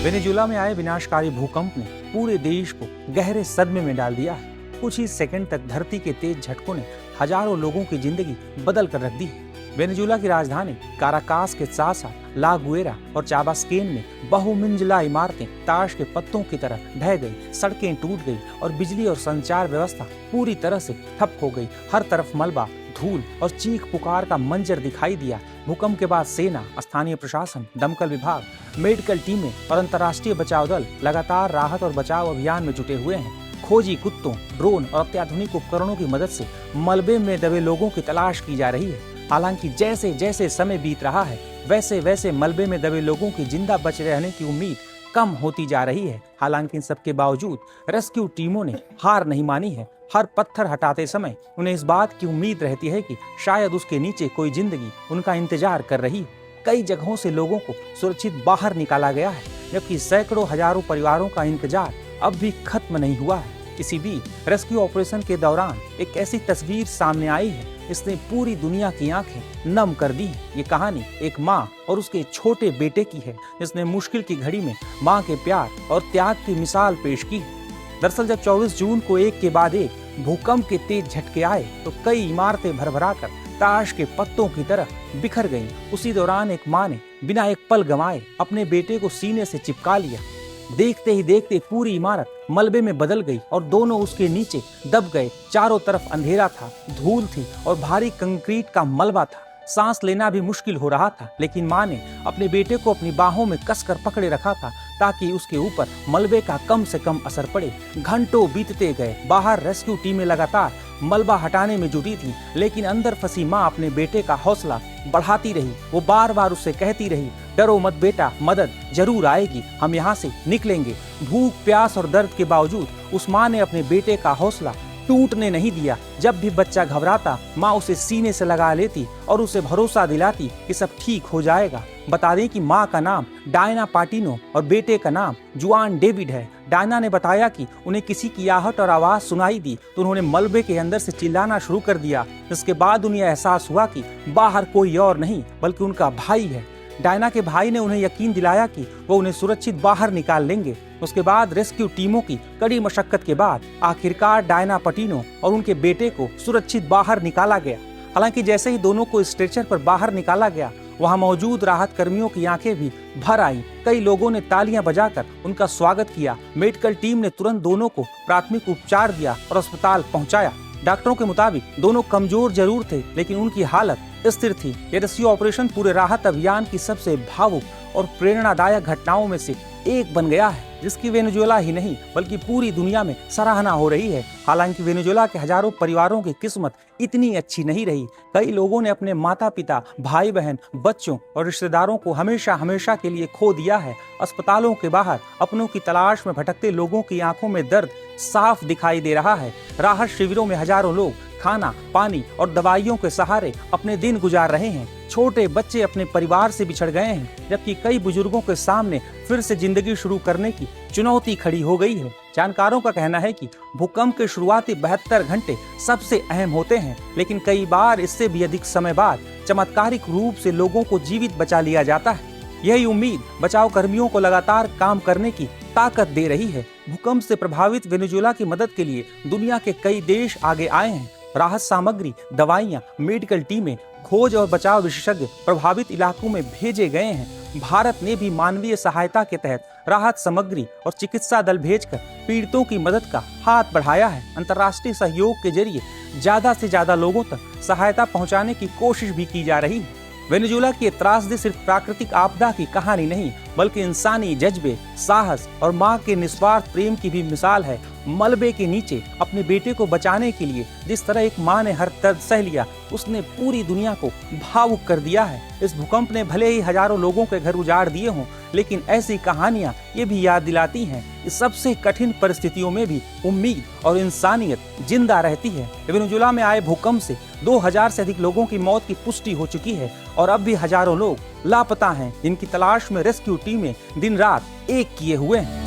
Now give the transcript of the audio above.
Venezuela में आए विनाशकारी भूकंप ने पूरे देश को गहरे सदमे में डाल दिया है। कुछ ही सेकंड तक धरती के तेज झटकों ने हजारों लोगों की जिंदगी बदल कर रख दी है। वेनेजुएला की राजधानी काराकास के साथ साथ ला गुएरा और चाबास्केन में बहुमंजिला इमारतें ताश के पत्तों की तरह ढह गई, सड़कें टूट गई और बिजली और संचार व्यवस्था पूरी तरह से ठप हो गई। हर तरफ मलबा, धूल और चीख पुकार का मंजर दिखाई दिया। भूकंप के बाद सेना, स्थानीय प्रशासन, दमकल विभाग, मेडिकल टीमें और अंतर्राष्ट्रीय बचाव दल लगातार राहत और बचाव अभियान में जुटे हुए हैं। खोजी कुत्तों, ड्रोन और अत्याधुनिक उपकरणों की मदद से मलबे में दबे लोगों की तलाश की जा रही है। हालांकि जैसे जैसे समय बीत रहा है, वैसे वैसे मलबे में दबे लोगों की जिंदा बच रहने की उम्मीद कम होती जा रही है। हालांकि इन सबके बावजूद रेस्क्यू टीमों ने हार नहीं मानी है। हर पत्थर हटाते समय उन्हें इस बात की उम्मीद रहती है कि शायद उसके नीचे कोई जिंदगी उनका इंतजार कर रही है। कई जगहों से लोगों को सुरक्षित बाहर निकाला गया है, जबकि सैकड़ों हजारों परिवारों का इंतजार अब भी खत्म नहीं हुआ है। इसी बीच रेस्क्यू ऑपरेशन के दौरान एक ऐसी तस्वीर सामने आई है, इसने पूरी दुनिया की आंखें नम कर दी है। ये कहानी एक माँ और उसके छोटे बेटे की है, जिसने मुश्किल की घड़ी में माँ के प्यार और त्याग की मिसाल पेश की है। दरअसल जब 24 जून को एक के बाद एक भूकंप के तेज झटके आए तो कई इमारतें भरभराकर ताश के पत्तों की तरह बिखर गईं। उसी दौरान एक माँ ने बिना एक पल गंवाए अपने बेटे को सीने से चिपका लिया। देखते ही देखते पूरी इमारत मलबे में बदल गई और दोनों उसके नीचे दब गए। चारों तरफ अंधेरा था, धूल थी और भारी कंक्रीट का मलबा था। सांस लेना भी मुश्किल हो रहा था, लेकिन माँ ने अपने बेटे को अपनी बाहों में कसकर पकड़े रखा था ताकि उसके ऊपर मलबे का कम से कम असर पड़े। घंटों बीतते गए। बाहर रेस्क्यू टीमें लगातार मलबा हटाने में जुटी थी, लेकिन अंदर फंसी माँ अपने बेटे का हौसला बढ़ाती रही। वो बार बार उससे कहती रही, डरो मत बेटा, मदद जरूर आएगी, हम यहाँ से निकलेंगे। भूख, प्यास और दर्द के बावजूद उस माँ ने अपने बेटे का हौसला टूटने नहीं दिया। जब भी बच्चा घबराता, माँ उसे सीने से लगा लेती और उसे भरोसा दिलाती कि सब ठीक हो जाएगा। बता दें कि माँ का नाम डायना पाटिनो और बेटे का नाम जुआन डेविड है। डायना ने बताया कि उन्हें किसी की आहट और आवाज सुनाई दी तो उन्होंने मलबे के अंदर से चिल्लाना शुरू कर दिया। इसके बाद उन्हें एहसास हुआ कि बाहर कोई और नहीं बल्कि उनका भाई है। डायना के भाई ने उन्हें यकीन दिलाया कि वो उन्हें सुरक्षित बाहर निकाल लेंगे। उसके बाद रेस्क्यू टीमों की कड़ी मशक्कत के बाद आखिरकार डायना पाटिनो और उनके बेटे को सुरक्षित बाहर निकाला गया। हालांकि जैसे ही दोनों को स्ट्रेचर पर बाहर निकाला गया, वहां मौजूद राहत कर्मियों की आंखें भी भर आईं। कई लोगों ने तालियां बजाकर उनका स्वागत किया। मेडिकल टीम ने तुरंत दोनों को प्राथमिक उपचार दिया और अस्पताल पहुंचाया। डॉक्टरों के मुताबिक दोनों कमजोर जरूर थे, लेकिन उनकी हालत स्थिर थी। ये रेस्क्यू ऑपरेशन पूरे राहत अभियान की सबसे भावुक और प्रेरणादायक घटनाओं में से एक बन गया है, जिसकी वेनेजुएला ही नहीं बल्कि पूरी दुनिया में सराहना हो रही है। हालांकि वेनेजुएला के हजारों परिवारों की किस्मत इतनी अच्छी नहीं रही। कई लोगों ने अपने माता पिता, भाई बहन, बच्चों और रिश्तेदारों को हमेशा हमेशा के लिए खो दिया है। अस्पतालों के बाहर अपनों की तलाश में भटकते लोगों की आंखों में दर्द साफ दिखाई दे रहा है। राहत शिविरों में हजारों लोग खाना, पानी और दवाइयों के सहारे अपने दिन गुजार रहे हैं। छोटे बच्चे अपने परिवार से बिछड़ गए हैं, जबकि कई बुजुर्गों के सामने फिर से जिंदगी शुरू करने की चुनौती खड़ी हो गई है। जानकारों का कहना है कि भूकंप के शुरुआती 72 घंटे सबसे अहम होते हैं, लेकिन कई बार इससे भी अधिक समय बाद चमत्कारिक रूप से लोगों को जीवित बचा लिया जाता है। यही उम्मीद बचाव कर्मियों को लगातार काम करने की ताकत दे रही है। भूकंप से प्रभावित वेनेजुएला की मदद के लिए दुनिया के कई देश आगे आए हैं। राहत सामग्री, दवाइयां, मेडिकल टीमें, खोज और बचाव विशेषज्ञ प्रभावित इलाकों में भेजे गए हैं। भारत ने भी मानवीय सहायता के तहत राहत सामग्री और चिकित्सा दल भेजकर पीड़ितों की मदद का हाथ बढ़ाया है। अंतर्राष्ट्रीय सहयोग के जरिए ज्यादा से ज्यादा लोगों तक सहायता पहुंचाने की कोशिश भी की जा रही है। वेनेजुएला की त्रासदी सिर्फ प्राकृतिक आपदा की कहानी नहीं, बल्कि इंसानी जज्बे, साहस और माँ के निस्वार्थ प्रेम की भी मिसाल है। मलबे के नीचे अपने बेटे को बचाने के लिए जिस तरह एक माँ ने हर दर्द सह लिया, उसने पूरी दुनिया को भावुक कर दिया है। इस भूकंप ने भले ही हजारों लोगों के घर उजाड़ दिए हों, लेकिन ऐसी कहानियां ये भी याद दिलाती हैं कि सबसे कठिन परिस्थितियों में भी उम्मीद और इंसानियत जिंदा रहती है। वेनेजुएला में आए भूकंप से 2000 से अधिक लोगों की मौत की पुष्टि हो चुकी है और अब भी हजारों लोग लापता हैं, जिनकी तलाश में रेस्क्यू टीमें दिन रात एक किए हुए हैं।